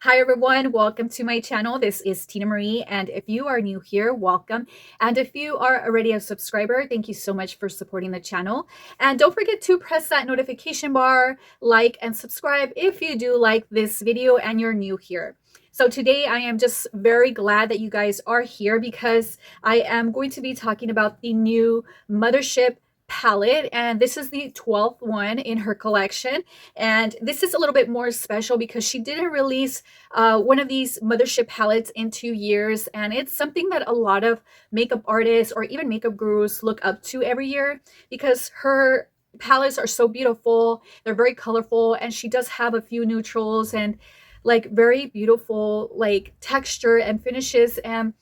Hi everyone, welcome to my channel. This is Tina Marie, and if you are new here, welcome. And if you are already a subscriber, thank you so much for supporting the channel. And don't forget to press that notification bar, like and subscribe if you do like this video and you're new here. So today I am just very glad that you guys are here because I am going to be talking about the new Mothership palette, and this is the 12th one in her collection. And this is a little bit more special because she didn't release one of these Mothership palettes in 2 years, and it's something that a lot of makeup artists or even makeup gurus look up to every year because her palettes are so beautiful, they're very colorful, and she does have a few neutrals and like very beautiful like texture and finishes. And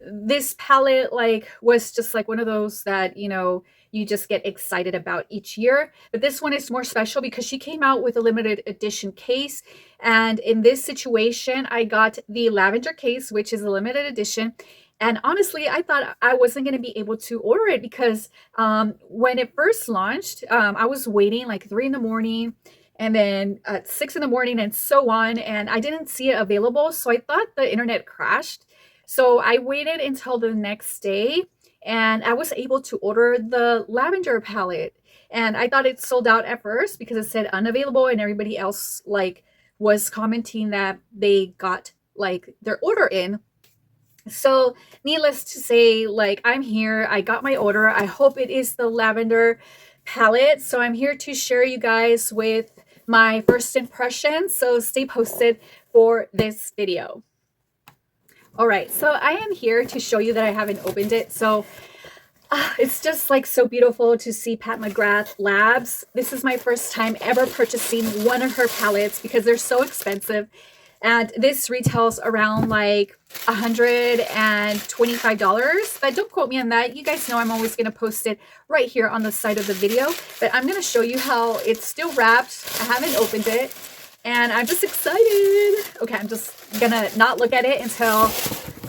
this palette like was just like one of those that you just get excited about each year. But this one is more special because she came out with a limited edition case, and in this situation I got the lavender case, which is a limited edition. And honestly, I thought I wasn't going to be able to order it because when it first launched, I was waiting like 3 in the morning and then at 6 in the morning and so on, and I didn't see it available, so I thought the internet crashed. So I waited until the next day and I was able to order the lavender palette. And I thought it sold out at first because it said unavailable, and everybody else like was commenting that they got like their order in. So needless to say, like, I'm here, I got my order. I hope it is the lavender palette. So I'm here to share you guys with my first impressions. So stay posted for this video. All right, so I am here to show you that I haven't opened it. So it's just like so beautiful to see Pat McGrath Labs. This is my first time ever purchasing one of her palettes because they're so expensive. And this retails around like $125, but don't quote me on that. You guys know I'm always going to post it right here on the side of the video, but I'm going to show you how it's still wrapped. I haven't opened it and I'm just excited. Okay, I'm just gonna not look at it until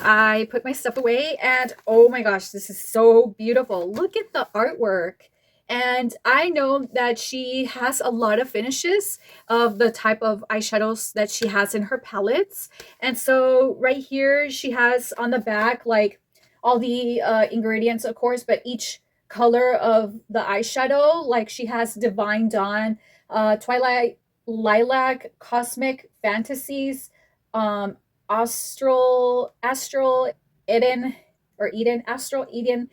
I put my stuff away. And oh my gosh, this is so beautiful. Look at the artwork. And I know that she has a lot of finishes of the type of eyeshadows that she has in her palettes. And so right here, she has on the back, like all the ingredients, of course, but each color of the eyeshadow, like she has Divine Dawn, Twilight Lilac, Cosmic Fantasies, Astral Eden, Astral Eden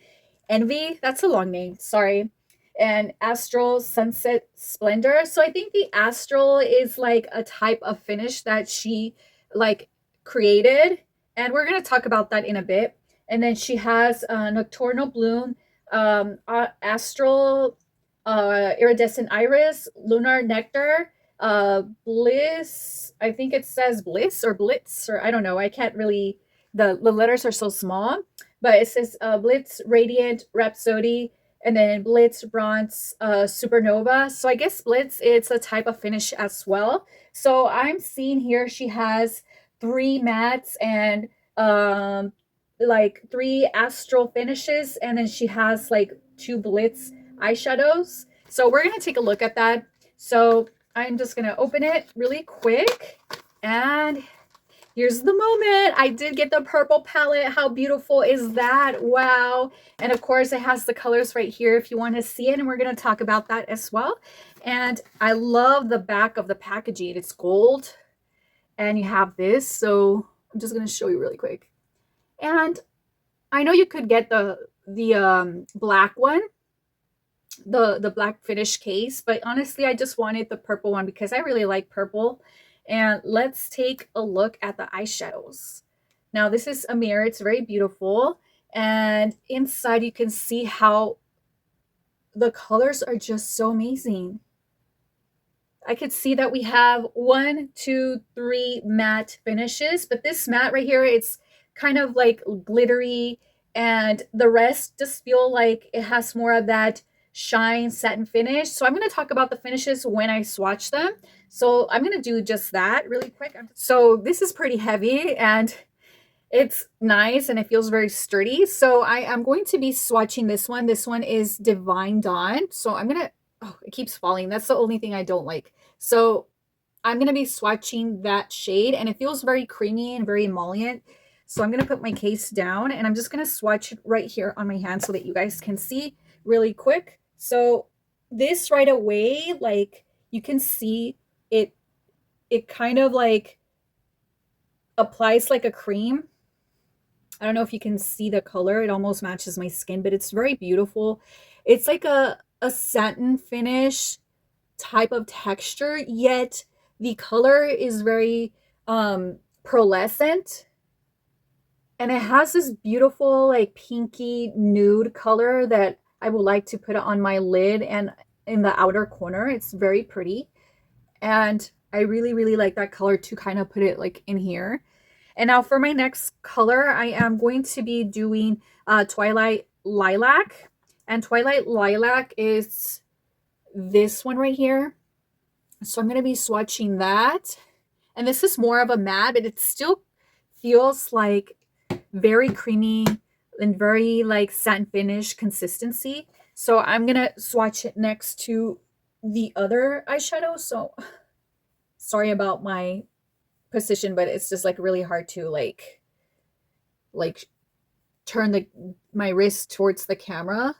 Envy. That's a long name, sorry. And Astral Sunset Splendor. So I think the Astral is like a type of finish that she like created, and we're going to talk about that in a bit. And then she has Nocturnal Bloom, Astral Iridescent Iris, Lunar Nectar, Bliss, I think it says Bliss or Blitz, or I don't know, I can't really, the letters are so small, but it says Blitz Radiant Rhapsody, and then Blitz Bronze Supernova. So I guess Blitz, it's a type of finish as well. So I'm seeing here she has 3 mattes and like 3 astral finishes, and then she has like 2 Blitz eyeshadows. So we're gonna take a look at that. So I'm just gonna open it really quick, and here's the moment. I did get the purple palette. How beautiful is that? Wow. And of course it has the colors right here if you want to see it, and we're going to talk about that as well. And I love the back of the packaging. It's gold and you have this, so I'm just going to show you really quick. And I know you could get the black one, the black finish case, but honestly I just wanted the purple one because I really like purple. And let's take a look at the eyeshadows. Now this is a mirror, it's very beautiful, and inside you can see how the colors are just so amazing. I could see that we have 1, 2, 3 matte finishes, but this matte right here, it's kind of like glittery, and the rest just feel like it has more of that shine satin finish. So I'm going to talk about the finishes when I swatch them. So I'm going to do just that really quick. So this is pretty heavy and it's nice and it feels very sturdy. So I am going to be swatching this one. This one is Divine Dawn. So I'm going to, oh, it keeps falling. That's the only thing I don't like. So I'm going to be swatching that shade, and it feels very creamy and very emollient. So I'm going to put my case down, and I'm just going to swatch it right here on my hand so that you guys can see really quick. So this right away, like you can see it kind of like applies like a cream. I don't know if you can see the color. It almost matches my skin, but it's very beautiful. It's like a satin finish type of texture, yet the color is very pearlescent, and it has this beautiful like pinky nude color that I would like to put on my lid and in the outer corner. It's very pretty, and I really really like that color to kind of put it like in here. And now for my next color, I am going to be doing Twilight Lilac, and Twilight Lilac is this one right here. So I'm going to be swatching that. And this is more of a matte, but it still feels like very creamy and very like satin finish consistency. So I'm going to swatch it next to the other eyeshadow. So sorry about my position, but it's just like really hard to like turn my wrist towards the camera.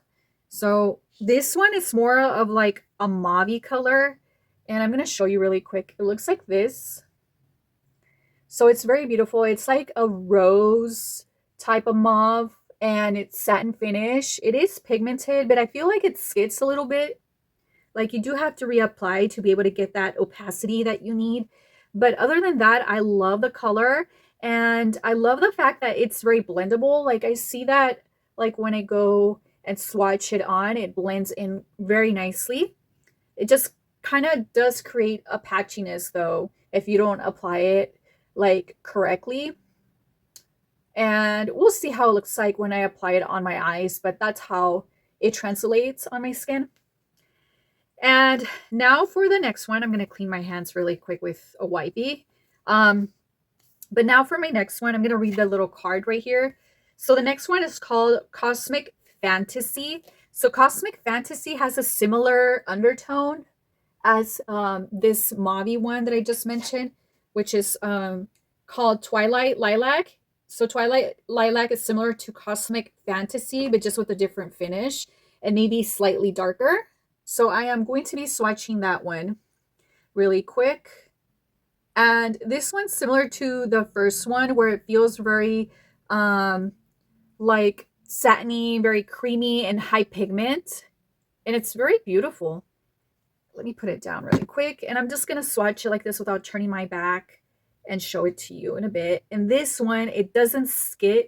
So this one is more of like a mauve color, and I'm going to show you really quick. It looks like this. So it's very beautiful. It's like a rose type of mauve, and it's satin finish. It is pigmented, but I feel like it skids a little bit. Like you do have to reapply to be able to get that opacity that you need. But other than that, I love the color, and I love the fact that it's very blendable. Like I see that like when I go and swatch it on, it blends in very nicely. It just kind of does create a patchiness though if you don't apply it like correctly. And we'll see how it looks like when I apply it on my eyes, but that's how it translates on my skin. And now for the next one, I'm going to clean my hands really quick with a wipey. But now for my next one, I'm going to read the little card right here. So the next one is called Cosmic Fantasy. So Cosmic Fantasy has a similar undertone as this mauve one that I just mentioned, which is called Twilight Lilac. So Twilight Lilac is similar to Cosmic Fantasy, but just with a different finish and maybe slightly darker. So I am going to be swatching that one really quick. And this one's similar to the first one, where it feels very like satiny, very creamy and high pigment. And it's very beautiful. Let me put it down really quick. And I'm just going to swatch it like this without turning my back and show it to you in a bit. And this one, it doesn't skid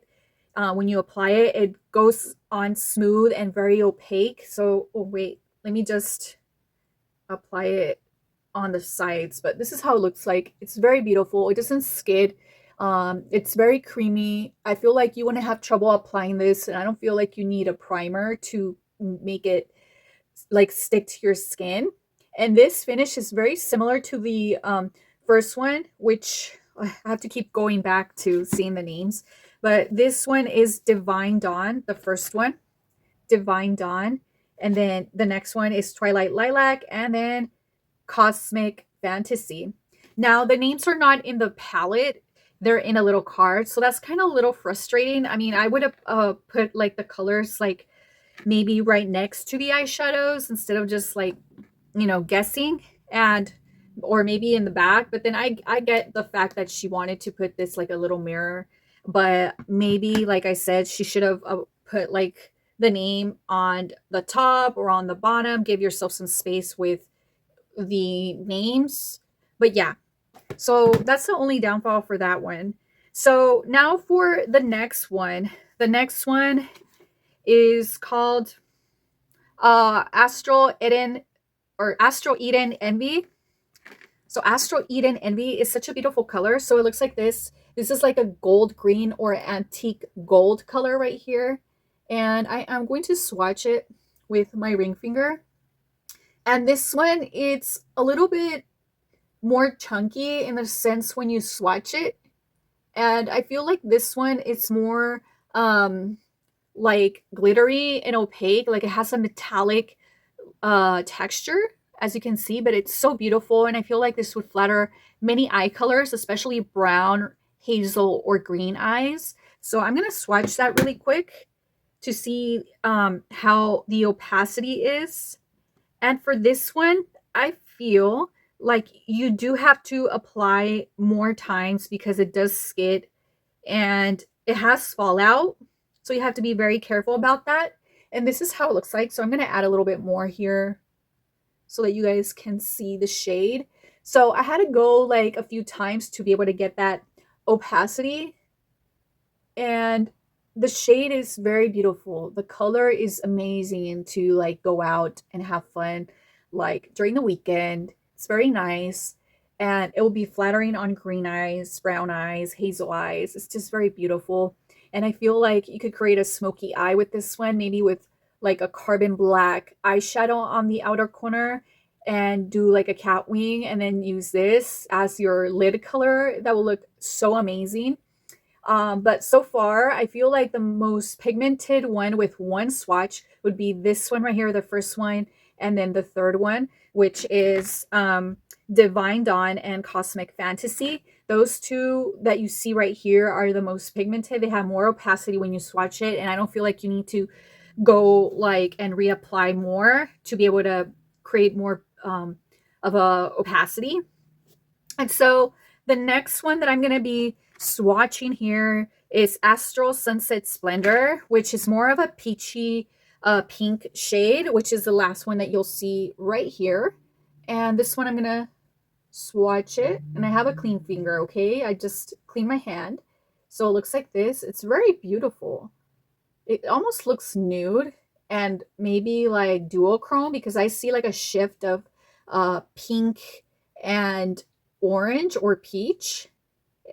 when you apply it. It goes on smooth and very opaque. So, oh wait, let me just apply it on the sides. But this is how it looks like. It's very beautiful. It doesn't skid. It's very creamy. I feel like you wouldn't have trouble applying this, and I don't feel like you need a primer to make it like stick to your skin. And this finish is very similar to the first one, which I have to keep going back to seeing the names. But this one is Divine Dawn, the first one, Divine Dawn. And then the next one is Twilight Lilac, and then Cosmic Fantasy. Now, the names are not in the palette. They're in a little card. So that's kind of a little frustrating. I mean, I would have put like the colors like maybe right next to the eyeshadows instead of just like, you know, guessing, and or maybe in the back. But then I get the fact that she wanted to put this like a little mirror, but maybe like I said, she should have put like the name on the top or on the bottom. Give yourself some space with the names. But yeah, so that's the only downfall for that one. So now for the next one. The next one is called Astral Eden or Astral Eden Envy. So Astral Eden Envy is such a beautiful color. So it looks like this. This is like a gold green or antique gold color right here. And I am going to swatch it with my ring finger. And this one, it's a little bit more chunky in the sense when you swatch it. And I feel like this one, it's more like glittery and opaque. Like it has a metallic texture as you can see, but it's so beautiful. And I feel like this would flatter many eye colors, especially brown, hazel, or green eyes. So I'm going to swatch that really quick to see how the opacity is. And for this one, I feel like you do have to apply more times because it does skid and it has fallout. So you have to be very careful about that. And this is how it looks like. So I'm going to add a little bit more here so that you guys can see the shade. So I had to go like a few times to be able to get that opacity. And the shade is very beautiful. The color is amazing to like go out and have fun like during the weekend. It's very nice and it will be flattering on green eyes, brown eyes, hazel eyes. It's just very beautiful. And I feel like you could create a smoky eye with this one, maybe with like a carbon black eyeshadow on the outer corner and do like a cat wing and then use this as your lid color. That will look so amazing. But so far, I feel like the most pigmented one with one swatch would be this one right here, the first one, and then the third one, which is Divine Dawn and Cosmic Fantasy. Those two that you see right here are the most pigmented. They have more opacity when you swatch it, and I don't feel like you need to go like and reapply more to be able to create more of a opacity. And so the next one that I'm going to be swatching here is Astral Sunset Splendor, which is more of a peachy pink shade, which is the last one that you'll see right here. And this one I'm going to swatch it. And I have a clean finger, okay? I just clean my hand. So it looks like this. It's very beautiful. It almost looks nude and maybe like duochrome because I see like a shift of pink and orange or peach.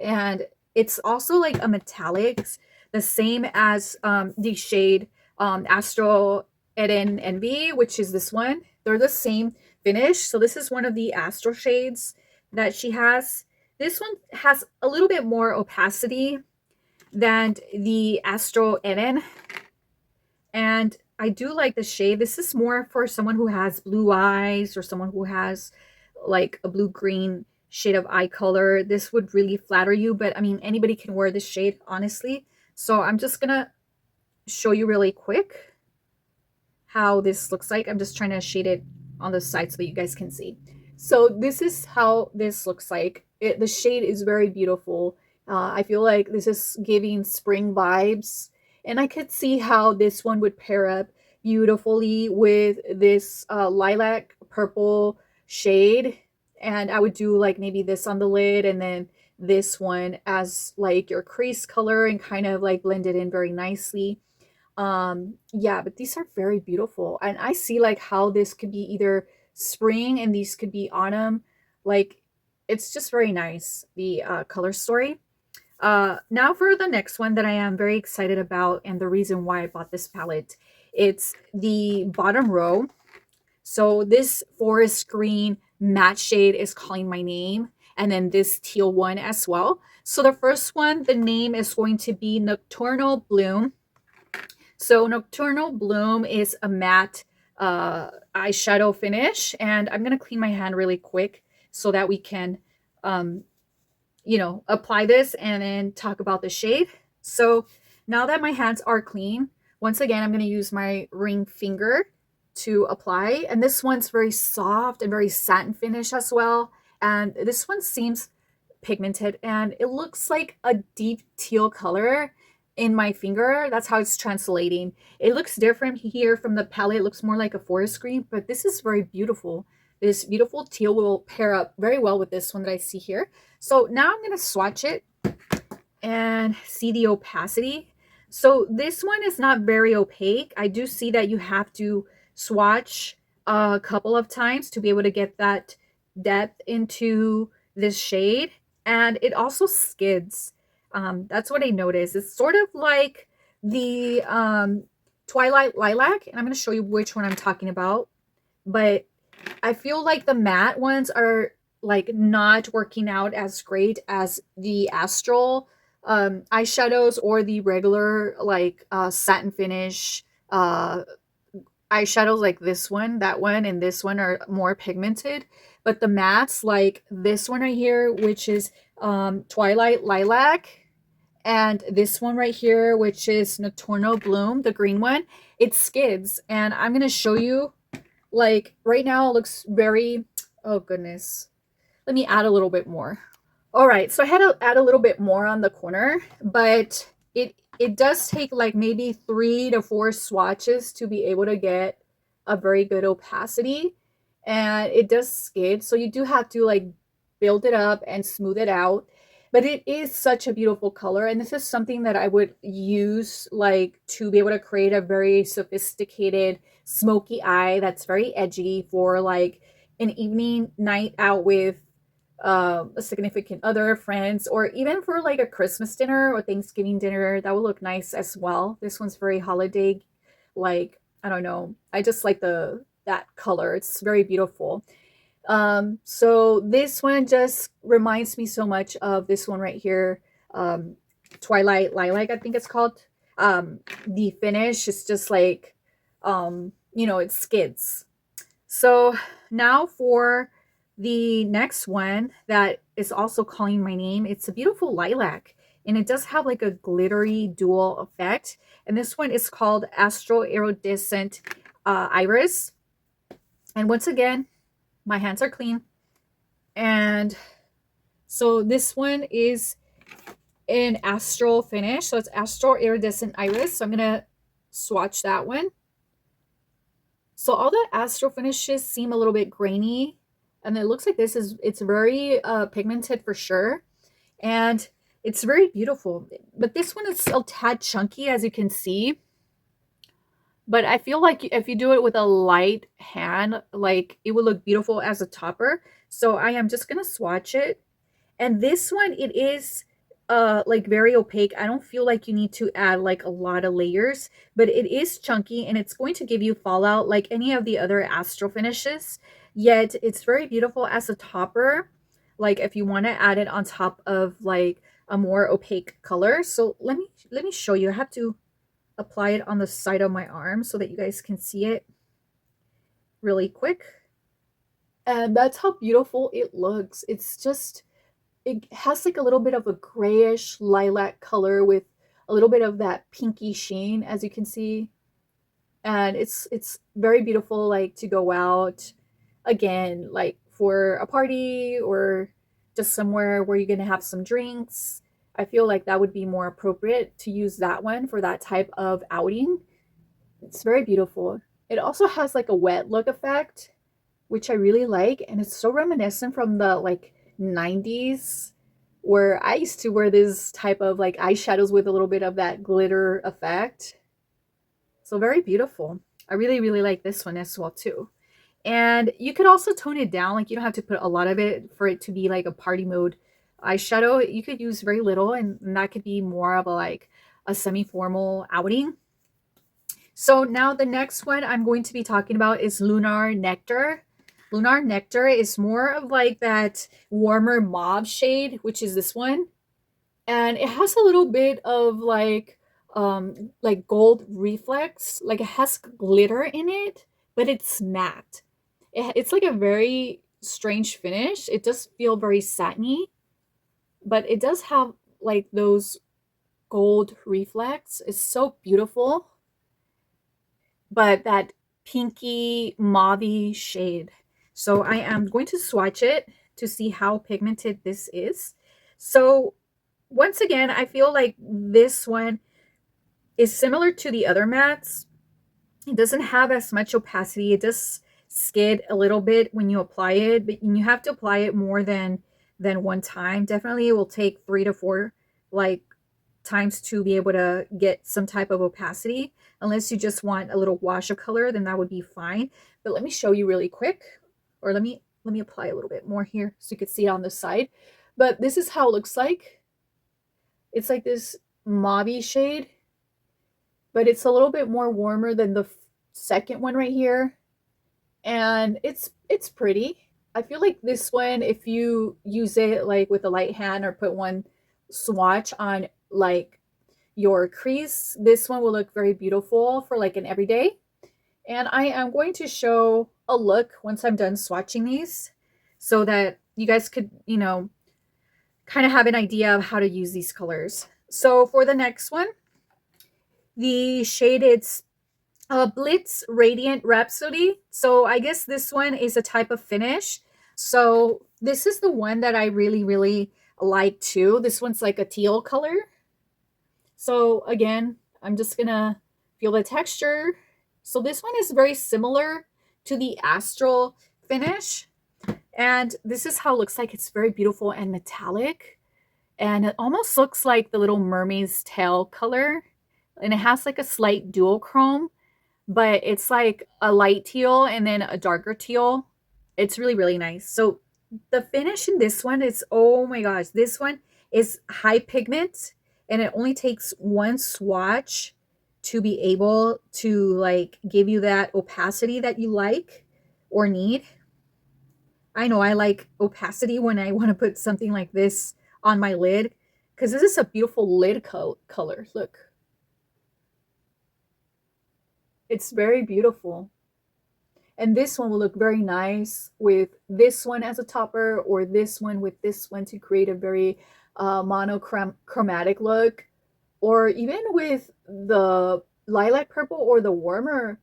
And it's also like a metallics, the same as the shade Astral Eden Envy, which is this one. They're the same finish. So this is one of the Astral shades that she has. This one has a little bit more opacity than the Astral Eden. And I do like the shade. This is more for someone who has blue eyes or someone who has like a blue-green shade of eye color. This would really flatter you, but I mean, anybody can wear this shade, honestly. So I'm just gonna show you really quick how this looks like. I'm just trying to shade it on the side so that you guys can see. So this is how this looks like. The shade is very beautiful. I feel like this is giving spring vibes, and I could see how this one would pair up beautifully with this lilac purple shade. And I would do like maybe this on the lid and then this one as like your crease color and kind of like blend it in very nicely. Yeah, but these are very beautiful. And I see like how this could be either spring and these could be autumn. Like it's just very nice, the color story. Now for the next one that I am very excited about and the reason why I bought this palette. It's the bottom row. So this forest green matte shade is Calling My Name, and then this teal one as well. So the first one, the name is going to be Nocturnal Bloom. So Nocturnal Bloom is a matte eyeshadow finish, and I'm going to clean my hand really quick so that we can, you know, apply this and then talk about the shade. So now that my hands are clean, once again, I'm going to use my ring finger to apply. And this one's very soft and very satin finish as well. And this one seems pigmented and it looks like a deep teal color in my finger. That's how it's translating. It looks different here from the palette. It looks more like a forest green, but this is very beautiful. This beautiful teal will pair up very well with this one that I see here. So now I'm going to swatch it and see the opacity. So this one is not very opaque. I do see that you have to swatch a couple of times to be able to get that depth into this shade. And it also skids. That's what I noticed. It's sort of like the Twilight Lilac. And I'm going to show you which one I'm talking about. But I feel like the matte ones are like not working out as great as the Astral eyeshadows or the regular like satin finish eyeshadows like this one, that one, and this one are more pigmented. But the mattes like this one right here, which is Twilight Lilac, and this one right here, which is Nocturnal Bloom, the green one, it skids. And I'm going to show you, like right now it looks very, oh goodness. Let me add a little bit more. All right, so I had to add a little bit more on the corner, but it does take like maybe 3 to 4 swatches to be able to get a very good opacity, and it does skid, so you do have to like build it up and smooth it out. But it is such a beautiful color, and this is something that I would use like to be able to create a very sophisticated smoky eye that's very edgy for like an evening night out with a significant other, friends, or even for like a Christmas dinner or Thanksgiving dinner. That would look nice as well. This one's very holiday, like, I don't know. I just like that color. It's very beautiful. So this one just reminds me so much of this one right here. Twilight Lilac, I think it's called. The finish is just like, it skids. So now for the next one that is also calling my name, it's a beautiful lilac, and it does have like a glittery dual effect. And this one is called Astro Iridescent Iris. And once again, my hands are clean. And so this one is an astral finish. So it's Astro Iridescent Iris. So I'm going to swatch that one. So all the astral finishes seem a little bit grainy, and it looks like it's very pigmented for sure, and it's very beautiful. But this one is a tad chunky, as you can see. But I feel like if you do it with a light hand, like it will look beautiful as a topper. So I am just gonna swatch it. And this one, it is like very opaque. I don't feel like you need to add like a lot of layers, but it is chunky, and it's going to give you fallout like any of the other astral finishes. Yet it's very beautiful as a topper, like if you want to add it on top of like a more opaque color. So let me show you. I have to apply it on the side of my arm so that you guys can see it really quick. And that's how beautiful it looks. It has like a little bit of a grayish lilac color with a little bit of that pinky sheen, as you can see. And it's very beautiful, like to go out again, like for a party or just somewhere where you're gonna have some drinks. I feel like that would be more appropriate to use that one for that type of outing. It's very beautiful. It also has like a wet look effect, which I really like, and it's so reminiscent from the like 90s, where I used to wear this type of like eyeshadows with a little bit of that glitter effect. So very beautiful. I really, really like this one as well too. And you could also tone it down. Like you don't have to put a lot of it for it to be like a party mode eyeshadow. You could use very little, and that could be more of a like a semi-formal outing. So now the next one I'm going to be talking about is Lunar Nectar. Lunar Nectar is more of like that warmer mauve shade, which is this one. And it has a little bit of like gold reflex. Like it has glitter in it, but it's matte. It's like a very strange finish. It does feel very satiny, but it does have like those gold reflex. It's so beautiful. But that pinky mauve shade. So I am going to swatch it to see how pigmented this is. So once again, I feel like this one is similar to the other mattes. It doesn't have as much opacity. It does skid a little bit when you apply it, but you have to apply it more than one time. Definitely it will take 3 to 4 like times to be able to get some type of opacity. Unless you just want a little wash of color, then that would be fine. But let me show you really quick, or let me apply a little bit more here so you can see it on the side. But this is how it looks like. It's like this mauve shade, but it's a little bit more warmer than the second one right here, and it's pretty. I feel like this one, if you use it like with a light hand or put one swatch on like your crease, this one will look very beautiful for like an everyday. And I am going to show a look once I'm done swatching these so that you guys could, kind of have an idea of how to use these colors. So for the next one, the shade it's Blitz Radiant Rhapsody. So I guess this one is a type of finish. So this is the one that I really, really like too. This one's like a teal color. So again, I'm just gonna feel the texture. So this one is very similar to the Astral finish. And this is how it looks like. It's very beautiful and metallic. And it almost looks like the Little Mermaid's tail color. And it has like a slight duochrome, but it's like a light teal and then a darker teal. It's really, really nice. So the finish in this one is, oh my gosh, this one is high pigment, and it only takes one swatch to be able to like give you that opacity that you like or need. I know I like opacity when I want to put something like this on my lid, because this is a beautiful lid color. Look. It's very beautiful. And this one will look very nice with this one as a topper, or this one with this one to create a very monochromatic look, or even with the lilac purple or the warmer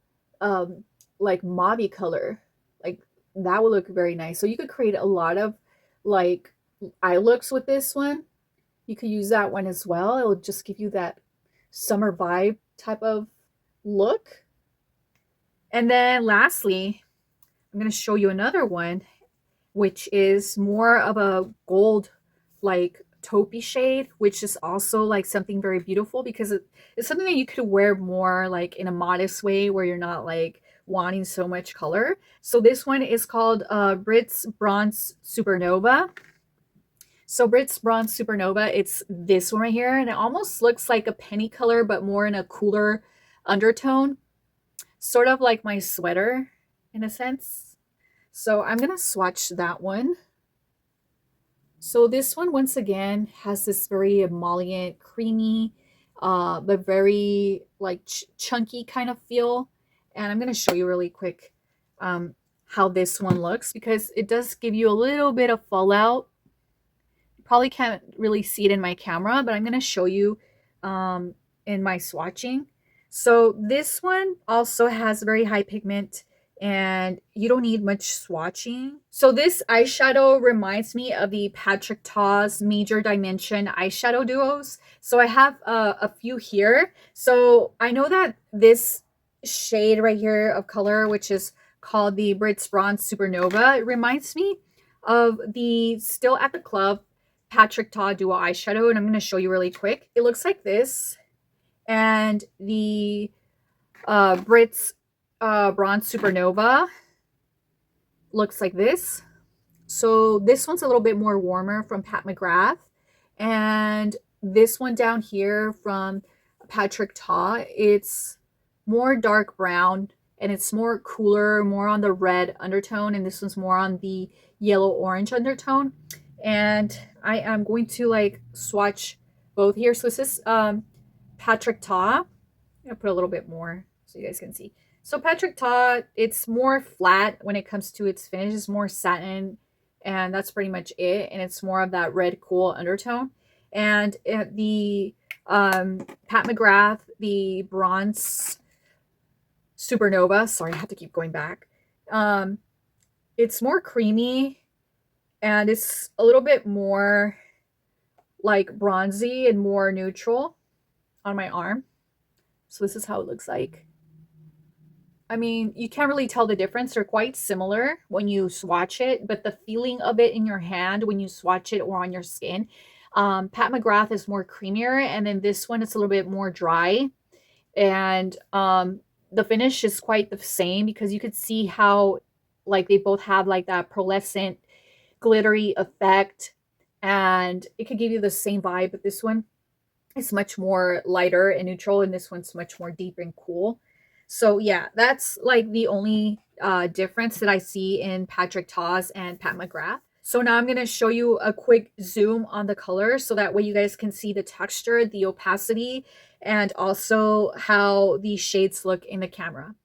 like mauve color. Like that will look very nice. So you could create a lot of like eye looks with this one. You could use that one as well. It'll just give you that summer vibe type of look. And then lastly, I'm going to show you another one, which is more of a gold, like taupey shade, which is also like something very beautiful because it's something that you could wear more like in a modest way where you're not like wanting so much color. So this one is called Brits Bronze Supernova. So Brits Bronze Supernova, it's this one right here, and it almost looks like a penny color, but more in a cooler undertone. Sort of like my sweater in a sense. So I'm going to swatch that one. So this one, once again, has this very emollient, creamy, but very like chunky kind of feel. And I'm going to show you really quick how this one looks, because it does give you a little bit of fallout. You probably can't really see it in my camera, but I'm going to show you in my swatching. So this one also has very high pigment, and you don't need much swatching. So this eyeshadow reminds me of the Patrick Ta's Major Dimension eyeshadow duos. So I have a few here. So I know that this shade right here of color, which is called the Brits Bronze Supernova, it reminds me of the Still at the Club Patrick Ta duo eyeshadow, and I'm going to show you really quick. It looks like this. And the Brits Bronze Supernova looks like this. So this one's a little bit more warmer from Pat McGrath. And this one down here from Patrick Ta, it's more dark brown, and it's more cooler, more on the red undertone. And this one's more on the yellow-orange undertone. And I am going to like swatch both here. So this is Patrick Ta. I'm gonna put a little bit more so you guys can see. So Patrick Ta, it's more flat when it comes to its finish. It's more satin, and that's pretty much it. And it's more of that red cool undertone. And the Pat McGrath, the Bronze Supernova. Sorry, I have to keep going back. It's more creamy, and it's a little bit more like bronzy and more neutral on my arm. So this is how it looks like. I mean, you can't really tell the difference. They're quite similar when you swatch it, but the feeling of it in your hand when you swatch it or on your skin, Pat McGrath is more creamier, and then this one is a little bit more dry. And the finish is quite the same, because you could see how like they both have like that pearlescent glittery effect, and it could give you the same vibe, but this one is much more lighter and neutral, and this one's much more deep and cool. So yeah, that's like the only difference that I see in Patrick Ta's and Pat McGrath. So now I'm going to show you a quick zoom on the color, so that way you guys can see the texture, the opacity, and also how these shades look in the camera.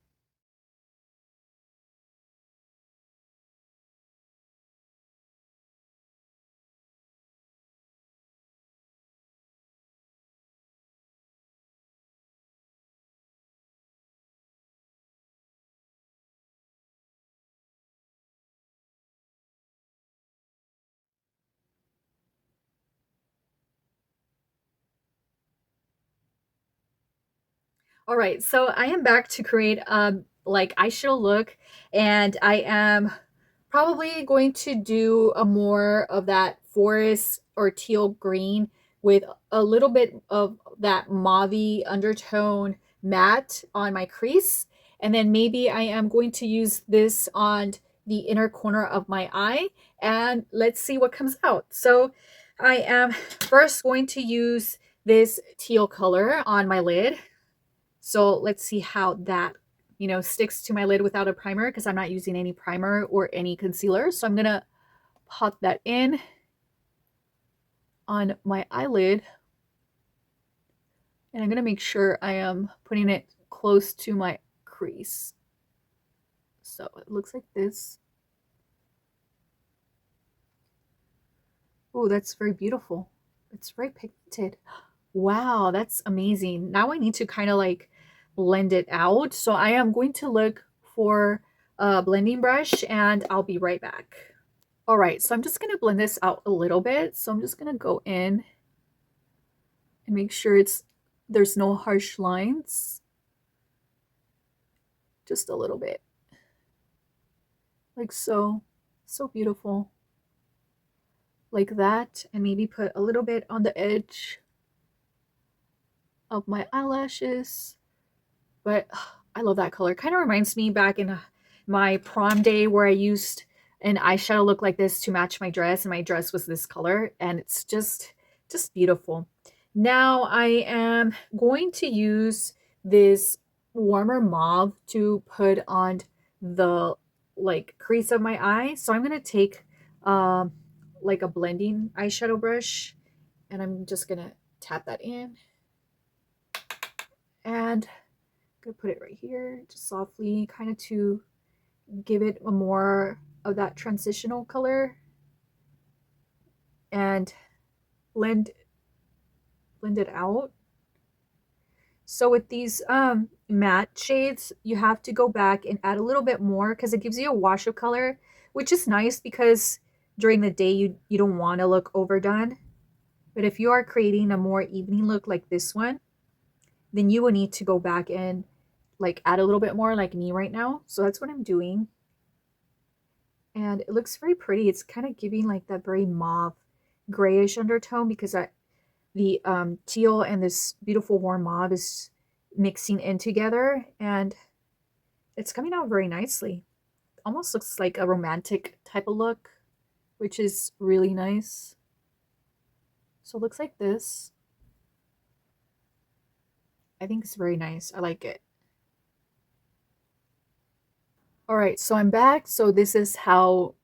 All right, so I am back to create like eyeshadow look, and I am probably going to do a more of that forest or teal green with a little bit of that mauvey undertone matte on my crease. And then maybe I am going to use this on the inner corner of my eye, and let's see what comes out. So I am first going to use this teal color on my lid. So let's see how that, sticks to my lid without a primer, because I'm not using any primer or any concealer. So I'm going to pop that in on my eyelid. And I'm going to make sure I am putting it close to my crease. So it looks like this. Oh, that's very beautiful. It's very pigmented. Wow, that's amazing. Now I need to kind of like blend it out. So I am going to look for a blending brush and I'll be right back. All right, so I'm just going to blend this out a little bit. So I'm just going to go in and make sure there's no harsh lines. Just a little bit. Like so. So beautiful. Like that. And maybe put a little bit on the edge of my eyelashes. But I love that color. Kind of reminds me back in my prom day where I used an eyeshadow look like this to match my dress, and my dress was this color, and it's just beautiful. Now I am going to use this warmer mauve to put on the like crease of my eye. So I'm going to take like a blending eyeshadow brush, and I'm just going to tap that in. And I'm going to put it right here, just softly, kind of to give it a more of that transitional color, and blend it out. So with these matte shades, you have to go back and add a little bit more because it gives you a wash of color, which is nice because during the day you don't want to look overdone. But if you are creating a more evening look like this one, then you will need to go back and like add a little bit more, like me right now. So that's what I'm doing. And it looks very pretty. It's kind of giving like that very mauve grayish undertone because the teal and this beautiful warm mauve is mixing in together, and it's coming out very nicely. Almost looks like a romantic type of look, which is really nice. So it looks like this. I think it's very nice. I like it. All right, so I'm back. So this is how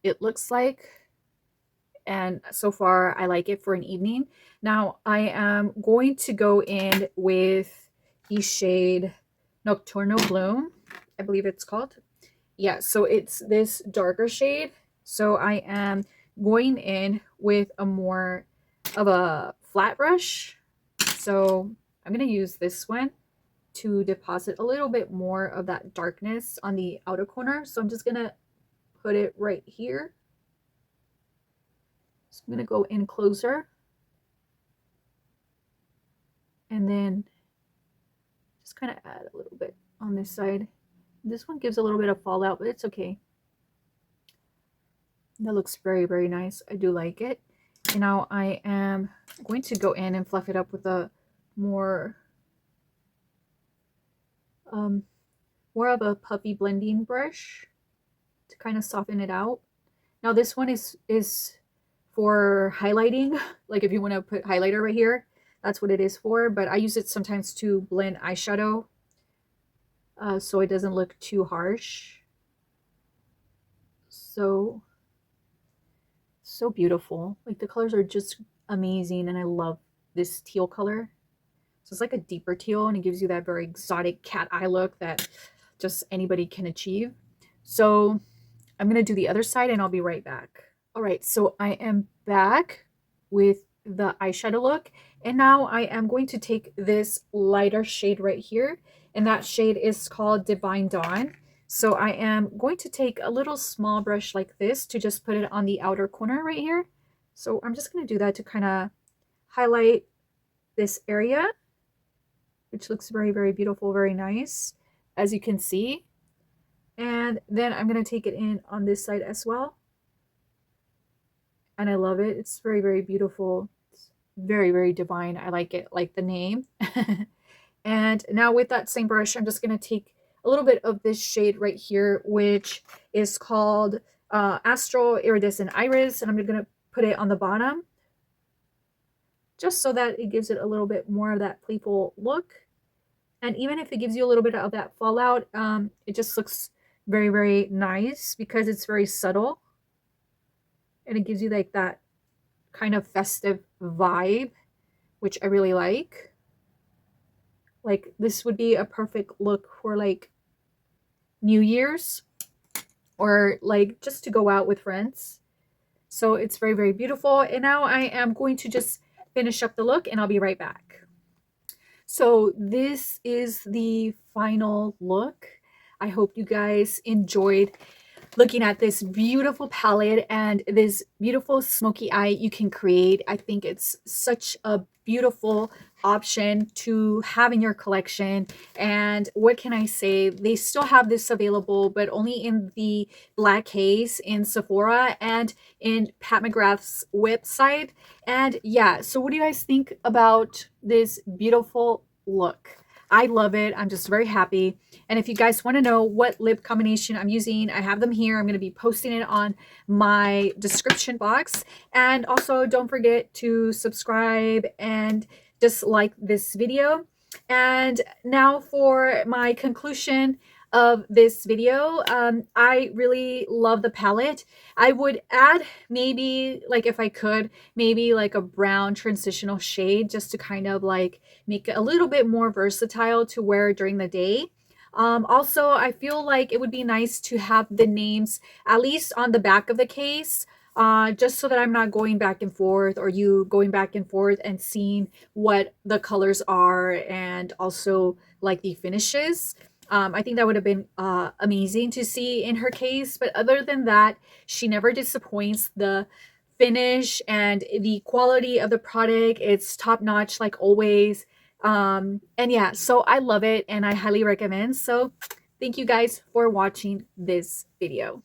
it looks like. And so far I like it for an evening. Now I am going to go in with the shade Nocturnal Bloom, I believe it's called. Yeah, so it's this darker shade. So I am going in with a more of a flat brush. So I'm going to use this one to deposit a little bit more of that darkness on the outer corner. So I'm just going to put it right here. So I'm going to go in closer. And then just kind of add a little bit on this side. This one gives a little bit of fallout, but it's okay. That looks very, very nice. I do like it. And now I am going to go in and fluff it up with a more of a puffy blending brush to kind of soften it out. Now this one is for highlighting. Like if you want to put highlighter right here, that's what it is for. But I use it sometimes to blend eyeshadow so it doesn't look too harsh. So beautiful. Like the colors are just amazing, and I love this teal color. So it's like a deeper teal, and it gives you that very exotic cat eye look that just anybody can achieve. So I'm going to do the other side and I'll be right back. All right, so I am back with the eyeshadow look, and now I am going to take this lighter shade right here, and that shade is called Divine Dawn. So I am going to take a little small brush like this to just put it on the outer corner right here. So I'm just going to do that to kind of highlight this area which looks very, very beautiful, very nice, as you can see. And then I'm going to take it in on this side as well. And I love it. It's very, very beautiful. It's very, very divine. I like it, like the name. And now with that same brush, I'm just going to take a little bit of this shade right here, which is called Astral Iridescent Iris. And I'm going to put it on the bottom, just so that it gives it a little bit more of that playful look. And even if it gives you a little bit of that fallout, it just looks very, very nice because it's very subtle. And it gives you like that kind of festive vibe, which I really like. Like this would be a perfect look for like New Year's or like just to go out with friends. So it's very, very beautiful. And now I am going to just finish up the look and I'll be right back. So this is the final look. I hope you guys enjoyed looking at this beautiful palette and this beautiful smoky eye you can create. I think it's such a beautiful option to have in your collection. And what can I say? They still have this available, but only in the black case in Sephora and in Pat McGrath's website. And yeah, so what do you guys think about this beautiful look? I love it. I'm just very happy. And if you guys want to know what lip combination I'm using, I have them here. I'm going to be posting it on my description box. And also don't forget to subscribe and just like this video. And now for my conclusion of this video. I really love the palette. I would add maybe, like if I could, maybe like a brown transitional shade just to kind of like make it a little bit more versatile to wear during the day. Also, I feel like it would be nice to have the names at least on the back of the case, just so that I'm not going back and forth or you going back and forth and seeing what the colors are and also like the finishes. I think that would have been amazing to see in her case. But other than that, she never disappoints. The finish and the quality of the product, it's top notch like always. And yeah, so I love it and I highly recommend. So thank you guys for watching this video.